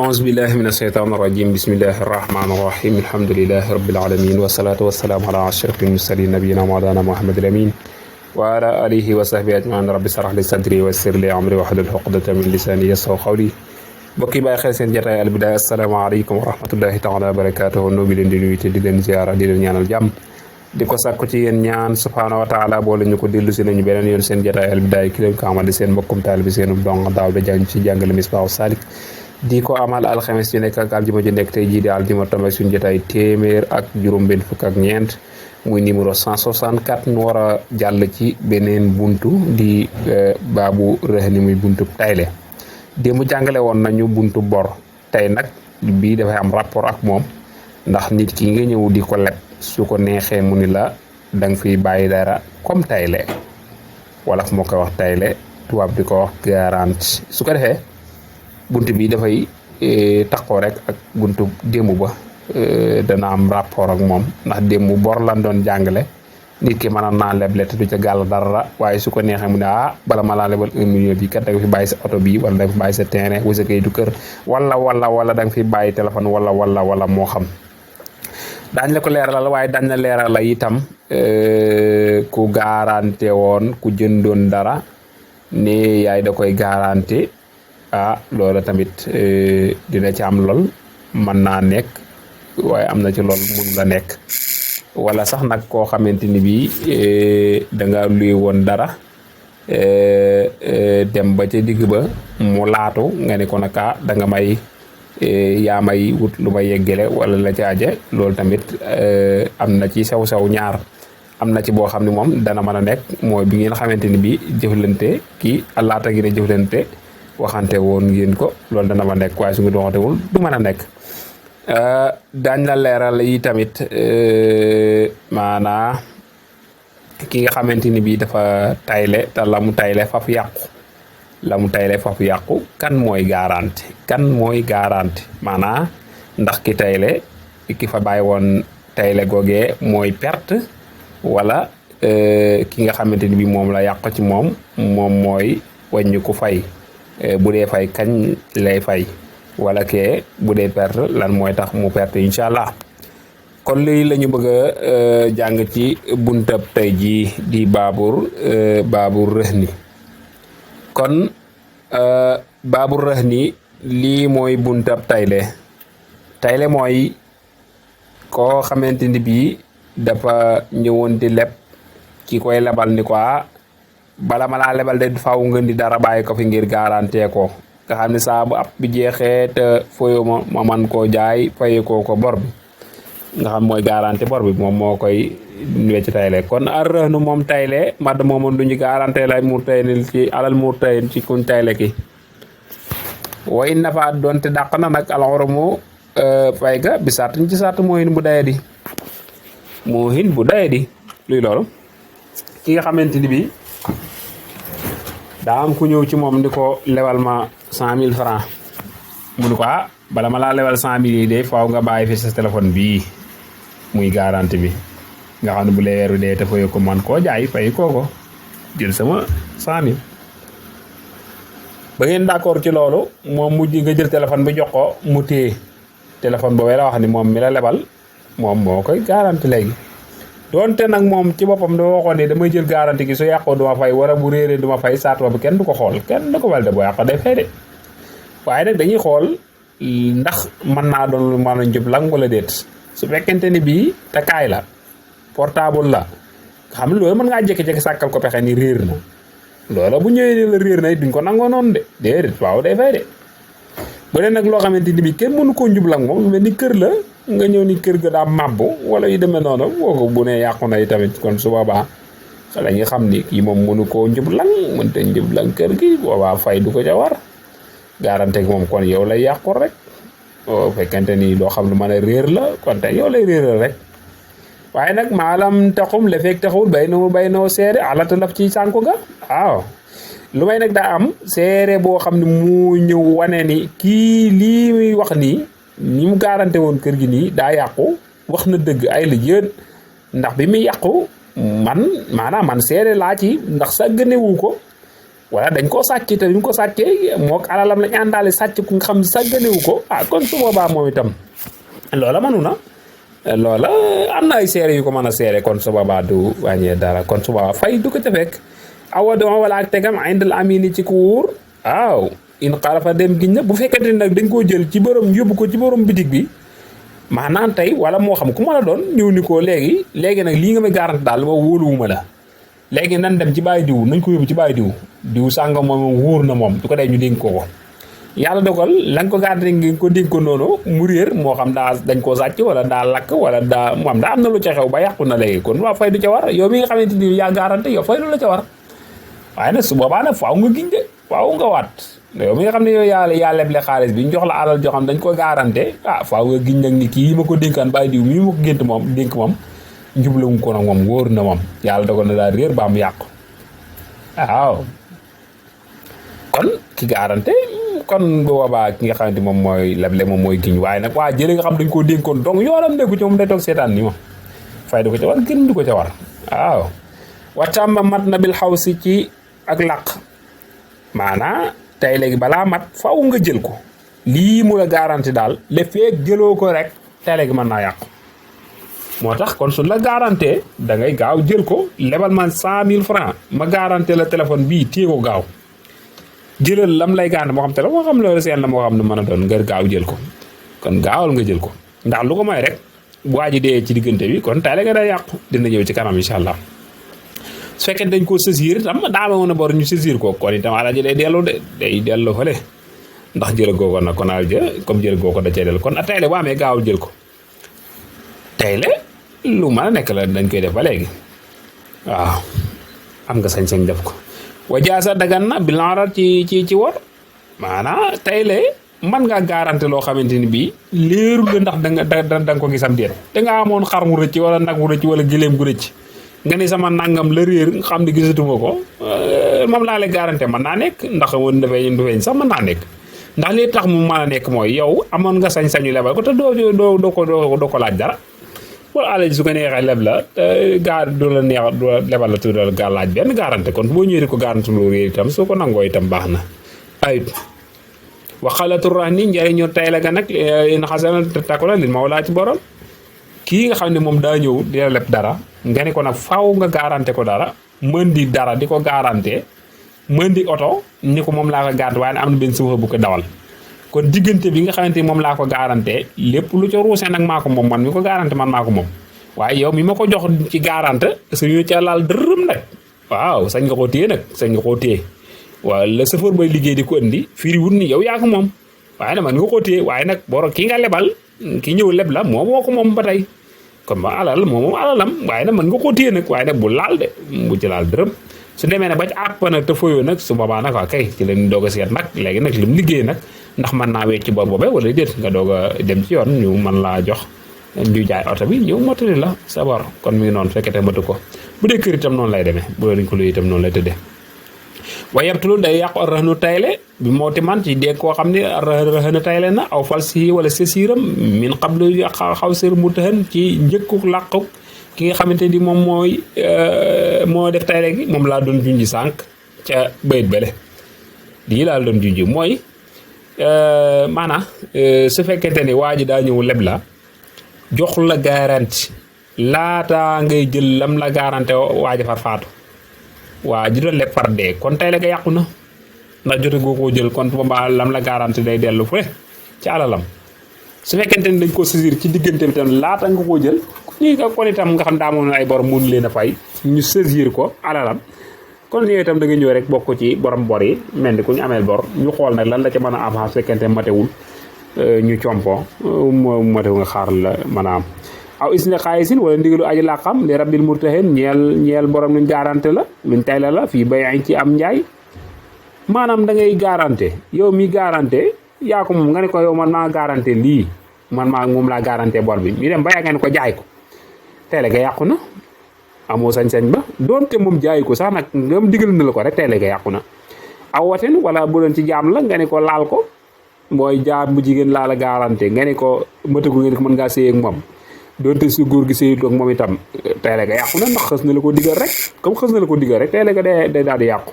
أعوذ بالله من الشيطان الرجيم بسم الله الرحمن الرحيم الحمد لله رب العالمين والصلاة والسلام على أشرف المرسلين نبينا مولانا محمد الأمين وعلى آله وصحبه أجمعين رب اشرح لي صدري ويسر لي أمري واحلل عقدة من لساني يفقهوا قولي mbokk yi bàyyi xel seen jotaay Al Bidaaya asalaamaaleykum wa rahmatullahi taala wa barakaatuhu nu ngi leen di nuyu te di leen ziara di leen ñaanal jàmm di ko sàkku ci yéen ñaan subhaanahu wa taala boole ñu ko dellu si nañu beneen yoon seen jotaay Al Bidaaya ki leen ko amal di seen mbokkum taalibe bi seen dong daaw da jàng ci jàngale Misbaahu Saalik di ko amal alxames ju nekk ak aljuma ju nekk tey jii di aljuma tombe suñu jotaay téeméer ak juróom-benn fukk ak ñeent muy numéro 164 nu war a jàll ci beneen buntu di baabu rëhni muy buntu tayle démb jàngale woon nañu buntu bor tey nag bii dafay am rapport ak moom ndax nit ki nga ñëw di ko leb su ko neexee mu ni la danga fiy bàyyi dara comme tayle wala fu ma koy wax tayle tubaab di ko wax garantie su ko defee buntu bi dafay taxoo rek ak buntu démb ba dana am rapport ak moom ndax démb bor lan doon jàngale nit ki mën naa leble te du ca gàll dara waaye su ko neexee mu ne bala ma laa lebal 1 million bi kat da nga fi bàyyi sa oto bi wala da nga fi bàyyi sa terrain wala sa kayitu kër wala da nga fi bàyyi téléphone wala moo xam daañ la ko leeralal waaye daañ la leeral itam ku garanté woon ku jëndoon dara ne yaay da koy garanté loola tamit dina ci am lool mën naa nekk waaye am na ci lool mun la nekk wala sax nag koo xamante ni bii da nga luy woon dara dem ba ca digg ba mu laatu nga ne ko nag da nga may yaa may wut lu ma yeggale wala la caaje loolu tamit am na ci sew ñaar am na ci boo xam ne moom dana mën a nekk mooy bi ngeen xamante ni bii jëflante kii laata gi ne jëflante waxante woon ngeen ko loolu dana ma nekk waaye su ngeen waxantewul du mën a nekk daañ la leeral yi tamit maanaa ki nga xamante ni bii dafa tayle te la mu tayle faf yàqu kan mooy garanti maanaa ndax ki tayle ki fa bàyyi woon tayle googee mooy perte wala ki nga xamante ni bii moom la yàqu ci moom mooy wàññi ku fay bu dee fay kañ lay fay wala ke bu dee perte lan mooy tax mu perte incha allah kon lii la ñu bëgg a jàng ci buntab tey jii di baabur rëhni kon baabur rëhni lii mooy buntab tayle mooy koo xamante ni bii dafa ñëwoon di leb ki koy lebal ni ko bala ma laa lebal de faaw nga di dara bàyyi ko fi ngir garantie ko nga xam ne saa bu app bi jeexee te foyo ma man koo jaay faye ko bor bi nga xam mooy garantie bor bi moom moo koy wecc tayle kon ar rëhnu moom tayle madd moomoon lu ñu garantie lay muur taynil ci alal muur tayin ci kuñ tayle ki wa in nafa doonte dàq na nag alxoromu fay ga bi sartin ci sart moo hin bu daye di luy loolu ki nga xamante ni bi daa am ku ñëw ci moom di ko lewal ma 100 000 francs mu ni ko bala ma laa lewal 100 000 yi de faaw nga bàyyi fi sa téléphone bii muy garantie bi nga xam ne bu lee weeru dee te fayu ko man koo jaay fay kooko jël sama 100 000 ba ngeen d'accord ci loolu moom mujj nga jël téléphone bi jox ko mu téye téléphone boobee la wax ni moom mi la lebal moom moo koy garantie léegi doonte nag moom ci boppam dafa waxoon ne damay jël garantie gi su yàqoo duma fay wala bu réeree duma fay saatwa bi kenn du ko xool kenn du ko valde boo yàqoo day fay de waaye nag dañuy xool ndax mën naa doon lu mën a njub lang wala déet su fekkente ni bii te kaay la portable la xam ne loolu mën ngaa jékki-jékki sàkkal ko pexe ni réer na loola bu ñëwee ni la réer na duñ ko nangoo noonu de déedéet waaw day fay de bu dee nag loo xamante ni bii kenn mënu koo njub lang moom lu mel ni kër la nga ñëw ni kër ga daa màbbu wala yu demee noonu boo bu ne yàqu na yi tamit kon su boobaa la ñu xam ni kii moom mënu koo njublang mënta njublang kër gi boobaa fay du ko ca war garantie gi moom kon yow lay yàqu rek fekkente ni loo xam lu mën a réer la kon te yow lay réeral rek waaye nag maalam taxum le fekk taxul bay noo seere alata laf ci sànku nga waaw lu may nag daa am seere boo xam ne mu ñëw wane ni kii lii muy wax nii ni mu garanté woon kër gi nii daa yàqu wax na dëgg ay la jën ndax bi muy yàqu man seere laa ci ndax sa gënewu ko wala dañ koo sàcc te duñ ko sàccee mook alalam lañ àndaale sàcc ku nga xam sàgganewu ko kon su boobaa moom itam loola mënu na loola am na ay seere yu ko mën a seere kon su boobaa du wàññee dara kon su boobaa fay du ko ca fekk awa doon wala ak tegam indal amini ci ku wóor waaw in xarafa dem giñ na bu fekkente nag dañ koo jël ci borom yóbbu ko ci borom bitig bi maanaam tey wala moo xam ku mën a doon ñëw ni ko léegi nag lii nga may garanti daal ma wóoluwuma la léegi nan dem ci bàyyi diw nañ ko yóbbu ci bàyyi diw sàngam moom wóor na moom du ko dee ñu dénk ko yàlla dogal la nga ko garanti ngi ko dénk ko noonu mu réer moo xam daa dañ koo sàcc wala daa lakk wala daa mu am daa am na lu ca xew ba yàqu na léegi kon waa fay du ca war yow mi nga xamante ni yaa garanti yow fay lu la ca war waaye nag su boobaa nag faaw nga giñ de faaw nga waat yow mi nga xam ne yow yaa leble xaalis bi ñu jox la alal joo xam dañ ko garanté faaw nga giñ nag ni kii ma ko dénkaan bàyyi diw mii ma ko gént moom dénk moom njublawu ko nag moom wóor na moom yàlla dogal na daal réer ba am yàqu waaw kon ki garanté kon bu boobaa ki nga xamante moom mooy leble moom mooy giñ waaye nag waa jële nga xam dañ koo dénkoon donc yoonam nekku ci moom day toog seetaan ni moom fay du ko ca war gën du ko ca war waaw wàccamba mat na bil xaw si ci ak làq maanaa tey léegi balaa mat faw nga jël ko lii mu la garanti daal le feek jëloo ko rek tey léegi mën naa yàqu moo tax kon suñ la garanté da ngay gaaw jël ko lebal man 100 000 francs ma garanté la téléphone bii téye ko gaaw jëlal lam lay garanté moo xam téléphone moo xam loolu seen la moo xam ne mën a doon nga gaaw jël ko kon gaawal nga jël ko ndax lu ko may rek bu waa ji dee ci diggante bi kon tey léegi day yàqu dina ñëw ci kanam incha allah su fekkee dañ koo saisir itam daa ma woon a bor ñu saisir ko kon itam alal ji day dellu fële ndax jël goo ko nag kon alal ja comme jël goo ko da cee dellu kon tey le bu amee gaawul jël ko tey le lu mën a nekk la dañ koy def ba léegi waaw am nga sañ-sañ def ko wajaasa dagan na bilanral ci wor maanaam tey le man ngaa garanti loo xamante ni bii léerul la ndax da nga ko gisam déet da nga amoon xar mu rëcc wala nag mu rëcc wala gileem gu rëcc nga ni sama nangam la réer xam ne gisatuma ko moom laa lay garanti mën naa nekk ndax woon du feeñ sax mën naa nekk ndax li tax mu mën a nekk mooy yow amoon nga sañ-sañu lebal ko te doo ko laaj dara wala alal ji su ko neexee leb la du la neex du la lebal la tuddal gaa laaj benn garanti kon boo ñëwee di ko garanti lu réer itam soo ko nangoo itam baax na ayib waxalatu rax ni njëriñu tay la ga nag in xasana takku la lin ma walaa ci borom kii nga xam ne moom daa ñëw di la leb dara nga ne ko nag faaw nga garanté ko dara mën di dara di ko garanté mën di oto ni ko moom laa ko garanté waaye am na benn suufa bu ko dawal kon diggante bi nga xamante ni moom laa ko garanté lépp lu ca ruusee nag maa ko moom man mi ko garanté man maa ko moom waaye yow mi ma ko jox ci garanté suñu ca laal dërëm nag waaw sañ nga koo téye nag sañ nga koo téye waaw la chauffeur bay liggéey di ko indi firi wut ni yow yaa ko moom waaye nag man nga koo téye waaye nag boro ki nga lebal ki ñëw leb la moom moo ko moom ba tey kon ba alal moom alalam waaye nag mën nga koo téye nag waaye nag bu laal de bu ci laal dërëm su demee nag ba ci àpp nag te fooyoo nag su boobaa nag waa kay ci leen doog a seet nag léegi nag li mu liggéey nag ndax mën naa wecc bor boobee wala déet nga doog a dem ci yoon ñu mën laa jox ñu jaay oto bi ñëw mottali la sa bor kon mi ngi noonu fekkete matu ko bu dee kër itam noonu lay demee bu dee dañ ko luy itam noonu lay tëddee waaye yebtulu day yàqu rëhnu tayle bi moo ti man ci dégg koo xam ne rëhnu tayle na aw fal si wala sesiram min qablu xaw sër mu tëxën ci njëkku làqu ki nga xamante ni moom moo def tayle gi moom laa doon junji sànq ca bayit bale lii laa doon junji mooy maanaam su fekkente ni waa ji daa ñëw leb la jox la garanti laata ngay jël lam la garanti waa ji far faatu waa ji doon leb far dee kon tey la nga yàqu na ndax jote goo koo jël kon ba lam la garanti day dellu fu ne ci alalam su fekkente ni dañ ko saisir ci diggante bi tam laata nga koo jël nii nga kon itam nga xam daa moom ay borom mun leen a fay ñu saisir ko alalam kon yooyu itam da nga ñëw rek bokk ci borom bor yi mel ni ku ñu ameel bor ñu xool nag lan la ca mën a am su fekkente matewul ñu compo matewu nga xaar la mën a am aw isne xaalisin wala ndigalu aji làqam li rabbil murtahin ñeel borom luñ garanté la luñ tay la fii bay añ ci am njaay maanaam da ngay garanté yow mi garanté yaa ko moom nga ne ko yow man maa garanté lii man maa moom laa garanté bor bi mi dem ba yaa ngeen ko jaay ko tey la nga yàqu na amoo sañ-sañ ba doonte moom jaay ko sax nag ngam digal na la ko rek tey la nga yàqu na aw waten wala bu doon ci jaam la nga ne ko laal ko mooy jaam bu jigéen laa la garanté nga ne ko matagu ngeen ko mën ngaa séy ak moom doonte su góor gi séyut ak moom itam tey la nga yàqu na ndax xës na la ko digal rek comme xës na la ko digal rek tey la nga day daal di yàqu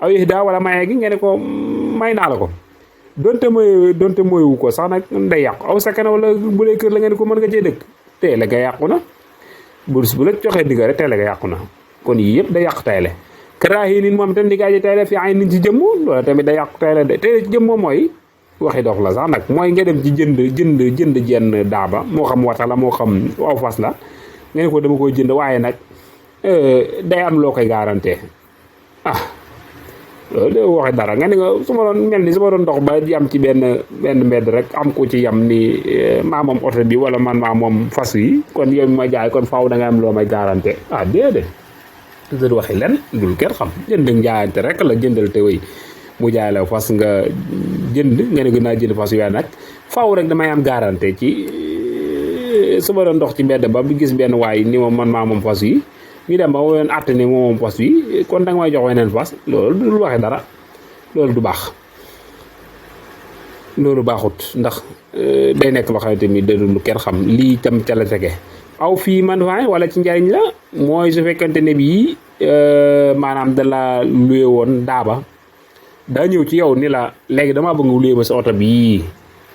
aw ihda wala maye gi nga ne ko may naa la ko donte mooywu ko sax nag day yàqu aw sakana wala bu dee kër la nga ne ko mën nga cee dëkk tey la nga yàqu na bu la joxee digga rek tey la nga yàqu na kon yii yëpp day yàq tayle karaahi nin moom itam diggaa ji tayle fi ay nin ci jëmm loolu tamit day yàqu tayle de tayle ci jëmm moom mooy waxi dox la sax nag mooy nga dem ci jënd jenn daaba moo xam wata la moo xam aw fas la nga ne ko dama koy jënd waaye nag day am loo koy garanté loolu de waxi dara nga ne nga su ma doon mel ni su ma doon dox ba yam ci benn mbedd rek am ko ci yam ni maa moom oto bi wala man maa moom fas yi kon yow mi ma jaay kon faaw da nga am loo may garanté déedéet dëd waxi len dul kenn xam jënd njaayante rek la jëndal te wéy mu jaay la fas nga jënd nga ne gën naa jënd fas yu nag faaw rek damay am garanté ci su ma doon dox ci mbedd ba bi gis benn waay ni moom man maa moom fas yi ñu dem ba woon àtt ni moom fas yi kon danga may jox weneen fas loolu dul waxe dara loolu du baax loolu baaxut ndax day nekk loo xamante ni da lu kenn xam lii tam ca la tege aw fii man faay wala ci njariñ la mooy su fekkante ne bii maanaam da la luye woon daaba daa ñëw ci yow ni la léegi damaa bëgg nga luye ma sa oto bii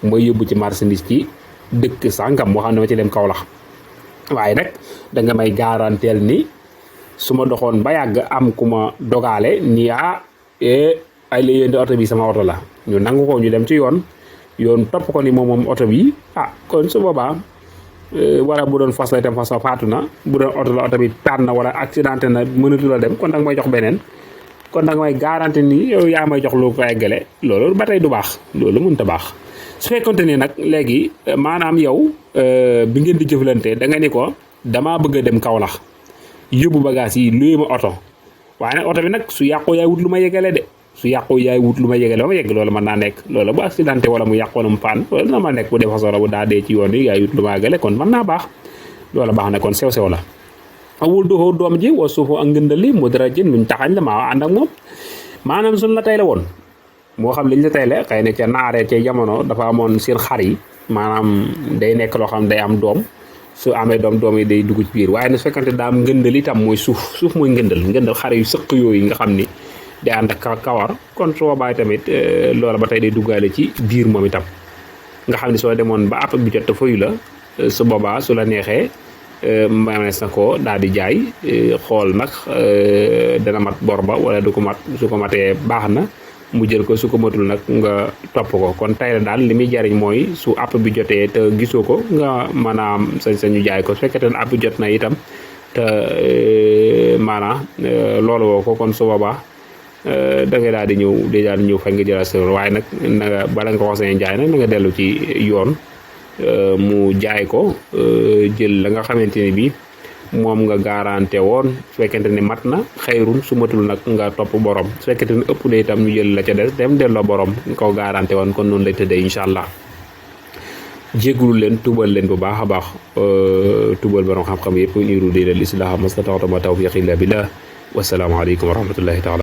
mooy yóbbu ci marchandise ci dëkk sàngam moo xam ne ma ci dem Kaolack waaye nag da nga may garanteel ni su ma doxoon ba yàgg am ku ma dogaale ni ay la yéen di oto bi sama oto la ñu nangu ko ñu dem ci yoon topp ko ni moom oto bi kon su boobaa wala bu doon fas la itam fas faatu na bu doon oto la oto bi taan na wala accidenté na mënatu la dem kon danga may jox beneen kon danga may garanti ni yow yaa may jox lu ko eggale loolu ba tey du baax loolu mënut a baax su fekkonte ni nag léegi maanaam yow bi ngeen di jëflante da nga ni ko damaa bëgg a dem Kaolack yóbbu bagage yi luy ma oto waaye nag oto bi nag su yàqoo yaay wut lu ma yegale de su yàqoo yaay wut lu ma yegale ba ma yegg loolu mën naa nekk loolu bu accidenté wala mu yàq wala mu paan loolu na ma nekk bu dee façon la bu daa dee ci yoon yi yaay wut lu ma yegale kon mën naa baax loolu baax na kon sew-sew la awul doxoo doom ji wa suufoo ak ngëndali mu dara jën luñ taxañ la maa ànd ak moom maanaam suñ la tay la woon moo xam liñ la tay la xëy na ca naaree ca jamono dafa amoon seen xar yi maanaam day nekk loo xam day am doom su amee doom yi day dugg ci biir waaye nag su fekkante daa am ngëndal itam mooy suuf mooy ngëndal xar yu sëq yooyu nga xam ni day ànd ak kawar kon su boobaa tamit loola ba tey day duggaale ci biir moom itam nga xam ne soo demoon ba àpp bi jot te fayu la su boobaa su la neexee manees na ko daal di jaay xool nag dana mat bor ba wala du ko mat su ko matee baax na mu jël ko su ko matul nag nga topp ko kon tey la daal li muy jariñ mooy su àpp bi jotee te gisoo ko nga mën a am sañ-sañu jaay ko su fekkee ne àpp jot na itam te maanaam loolu woo ko kon su boobaa da nga daal di ñëw fay nga jëlaat sa waaye nag na nga bala nga ko wax jaay nag na nga dellu ci yoon mu jaay ko jël la nga xamante ni bii moom nga garanté woon su fekkente ne mat na xayrun su matul nag nga topp borom su fekkente ne ëpp na itam ñu jël la ca des dem delloo borom nga ko garanté woon kon noonu lay tëddee incha allah jéggulu leen tubal leen bu baax a baax tubal borom xam-xam yëpp niru di leen islaam mastataxtama tawfiq illa billah wassalaamu aleykum wa rahmatullahi taala